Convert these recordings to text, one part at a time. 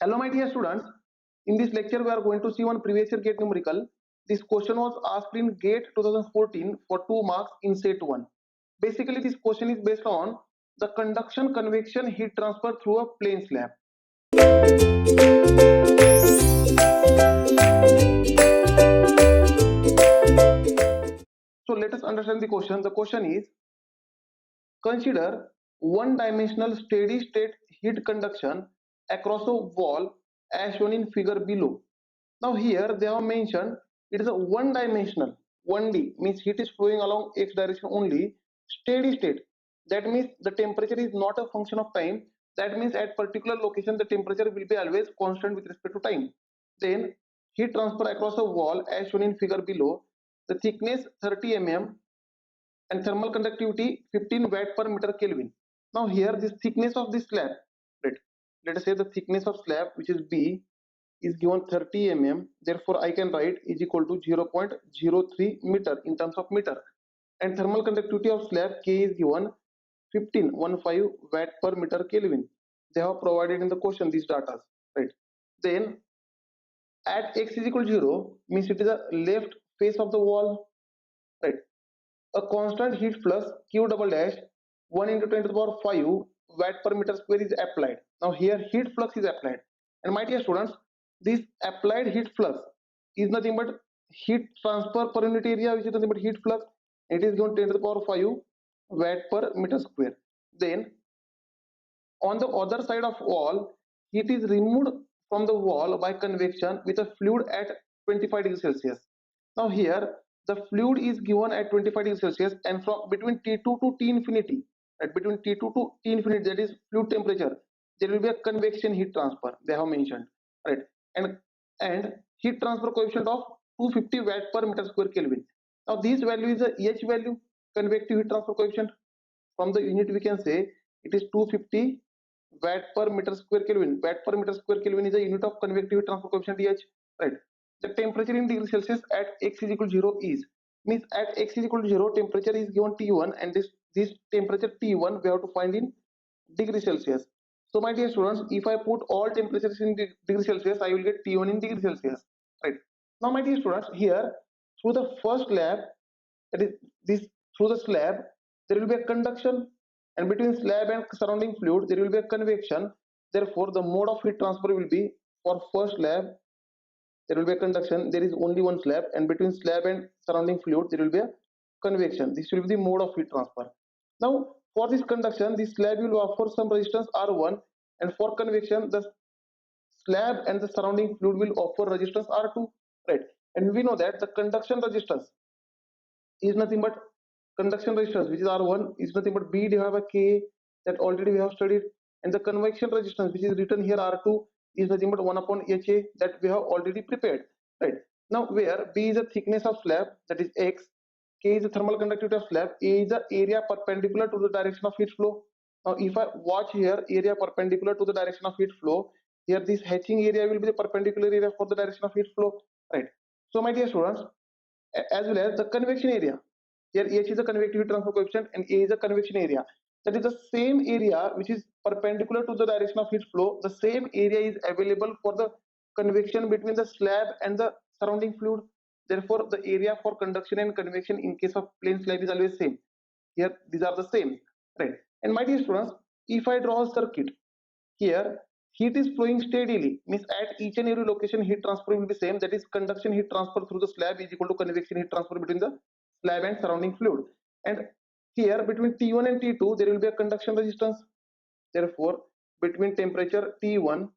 Hello, my dear students. In this lecture, we are going to see one previous year GATE numerical. This question was asked in GATE 2014 for 2 marks in set 1. Basically, this question is based on the conduction, convection, heat transfer through a plane slab. So let us understand the question. The question is, consider one-dimensional steady-state heat conduction across a wall as shown in figure below. Now here they have mentioned it is a one-dimensional, 1D means heat is flowing along x direction only, steady state. That means the temperature is not a function of time. That means at particular location the temperature will be always constant with respect to time. Then heat transfer across a wall as shown in figure below. The thickness 30 mm and thermal conductivity 15 watt per meter Kelvin. Now here this thickness of this slab, right? Let us say the thickness of slab, which is B, is given 30 mm. Therefore I can write is equal to 0.03 meter in terms of meter, and thermal conductivity of slab K is given 15 watt per meter Kelvin. They have provided in the question these data, right? Then at x is equal to 0 means it is a left face of the wall, right? A constant heat flux Q double dash 1 into 10 to the power 5 watt per meter square is applied. Now here heat flux is applied, and my dear students, this applied heat flux is nothing but heat transfer per unit area, which is nothing but heat flux. It is given 10 to the power 5 watt per meter square. Then on the other side of wall, heat is removed from the wall by convection with a fluid at 25 degrees Celsius. Now here the fluid is given at 25 degrees Celsius, and from between T2 to T infinity, at between T2 to T infinity, that is fluid temperature, there will be a convection heat transfer they have mentioned, right? And heat transfer coefficient of 250 watt per meter square Kelvin. Now this value is a EH value, convective heat transfer coefficient. From the unit we can say it is 250 watt per meter square Kelvin. Watt per meter square Kelvin is a unit of convective transfer coefficient EH, right? The temperature in degrees Celsius at x is equal to 0 is, means at x is equal to 0 temperature is given T1, and this temperature T1 we have to find in degrees Celsius. So my dear students, if I put all temperatures in degrees Celsius, I will get T1 in degrees Celsius, right? Now my dear students, here through the first slab, that is this, through the slab there will be a conduction, and between slab and surrounding fluid there will be a convection. Therefore the mode of heat transfer will be, for first slab there will be a conduction, there is only one slab, and between slab and surrounding fluid there will be a convection. This will be the mode of heat transfer. Now for this conduction, this slab will offer some resistance R1, and for convection the slab and the surrounding fluid will offer resistance R2, right? And we know that the conduction resistance is nothing but conduction resistance, which is R1, is nothing but B divided by K, that already we have studied, and the convection resistance, which is written here R2, is nothing but 1 upon HA, that we have already prepared, right? Now where B is the thickness of slab, that is X, K is the thermal conductivity of slab, A is the area perpendicular to the direction of heat flow. Now if I watch here, area perpendicular to the direction of heat flow, here this hatching area will be the perpendicular area for the direction of heat flow, right? So my dear students, as well as the convection area, here H is the convective transfer coefficient and A is the convection area. That is the same area which is perpendicular to the direction of heat flow. The same area is available for the convection between the slab and the surrounding fluid. Therefore, the area for conduction and convection in case of plane slab is always same. Here, these are the same, right? And my dear students, if I draw a circuit, here heat is flowing steadily, means at each and every location heat transfer will be same, that is conduction heat transfer through the slab is equal to convection heat transfer between the slab and surrounding fluid. And here between T1 and T2 there will be a conduction resistance. Therefore between temperature T1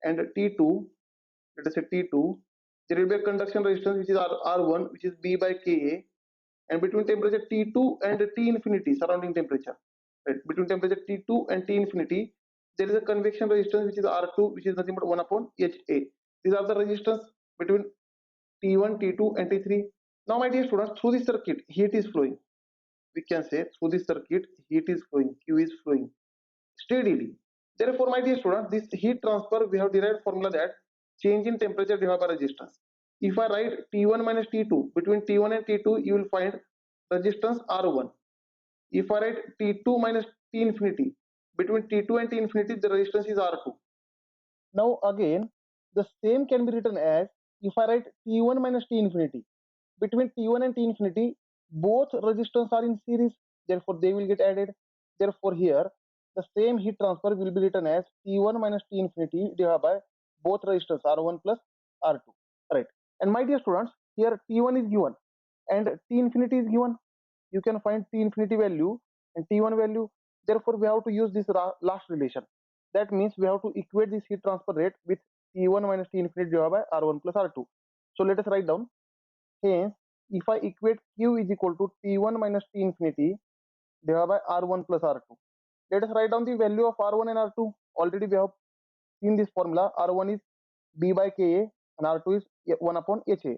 and T2, let us say T2, there will be a conduction resistance which is R1, which is B by Ka, and between temperature T2 and T infinity, surrounding temperature, right? Between temperature T2 and T infinity, there is a convection resistance which is R2, which is nothing but 1 upon HA. These are the resistance between T1, T2 and T3. Now my dear students, through this circuit heat is flowing. We can say through this circuit heat is flowing, Q is flowing steadily. Therefore my dear students, this heat transfer we have derived formula that change in temperature divided by resistance. If I write T1 minus T2, between T1 and T2 you will find resistance R1. If I write T2 minus T infinity, between T2 and T infinity the resistance is R2. Now again, the same can be written as, if I write T1 minus T infinity, between T1 and T infinity, both resistors are in series, therefore they will get added. Therefore here, the same heat transfer will be written as T1 minus T infinity divided by both resistors R1 plus R2. Right. And my dear students, here T1 is given and T infinity is given. You can find T infinity value and T1 value. Therefore, we have to use this last relation. That means we have to equate this heat transfer rate with T1 minus T infinity divided by R1 plus R2. So let us write down. Hence, if I equate Q is equal to T1 minus T infinity divided by R1 plus R2. Let us write down the value of R1 and R2. Already we have seen this formula. R1 is B by Ka and R2 is 1 upon Ha.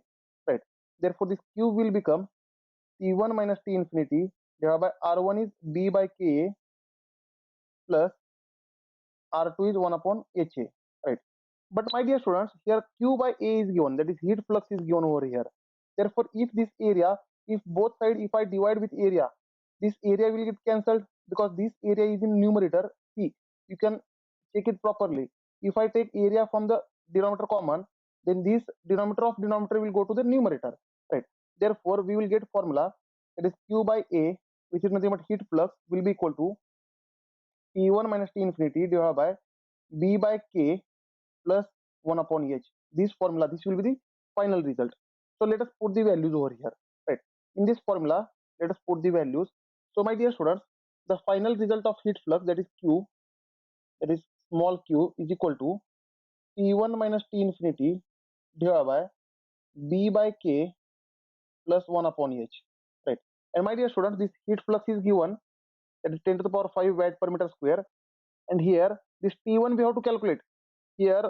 Right. Therefore, this Q will become T1 minus T infinity divided by R1 is B by Ka plus R2 is 1 upon Ha. Right. But my dear students, here Q by A is given, that is heat flux is given over here. Therefore, if this area, if both sides, if I divide with area, this area will get cancelled because this area is in numerator. See, you can check it properly. If I take area from the denominator common, then this denominator of denominator will go to the numerator. Right. Therefore, we will get formula, that is Q by A, which is nothing but heat flux, will be equal to T1 minus T infinity divided by B by K plus 1 upon H. This formula, this will be the final result. So let us put the values over here. Right. In this formula, let us put the values. So my dear students, the final result of heat flux, that is Q, that is small q, is equal to T1 minus T infinity divided by B by K plus 1 upon H. Right. And my dear students, this heat flux is given, that is 10 to the power 5 watt per meter square. And here, this T1 we have to calculate. Here,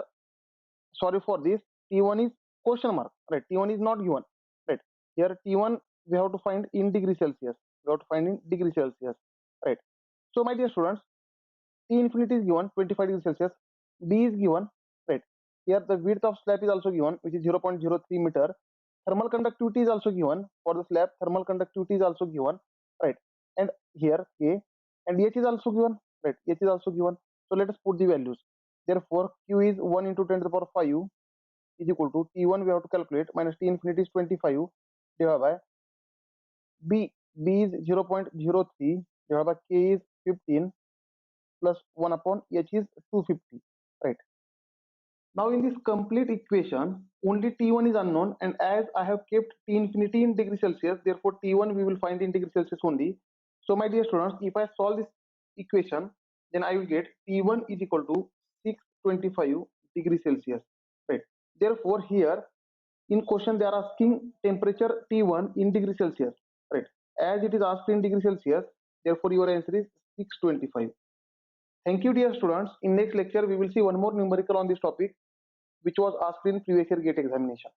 sorry for this, T1 is question mark, right? T1 is not given, right? Here T1 we have to find in degree Celsius. We have to find in degree Celsius, right? So my dear students, T infinity is given 25 degrees Celsius. B is given, right? Here the width of slab is also given, which is 0.03 meter. Thermal conductivity is also given for the slab. Thermal conductivity is also given, right? And here K and H is also given, right? H is also given. So let us put the values. Therefore, Q is 1 into 10 to the power 5 is equal to T1 we have to calculate minus T infinity is 25 divided by B is 0.03 divided by K is 15 plus 1 upon H is 250, right? Now in this complete equation, only T1 is unknown, and as I have kept T infinity in degree Celsius, therefore T1 we will find in degree Celsius only. So my dear students, if I solve this equation, then I will get T1 is equal to 625 degree Celsius, right? Therefore here in question they are asking temperature T1 in degree Celsius, right? As it is asked in degree Celsius, therefore your answer is 625. Thank you dear students. In next lecture we will see one more numerical on this topic which was asked in previous year GATE examination.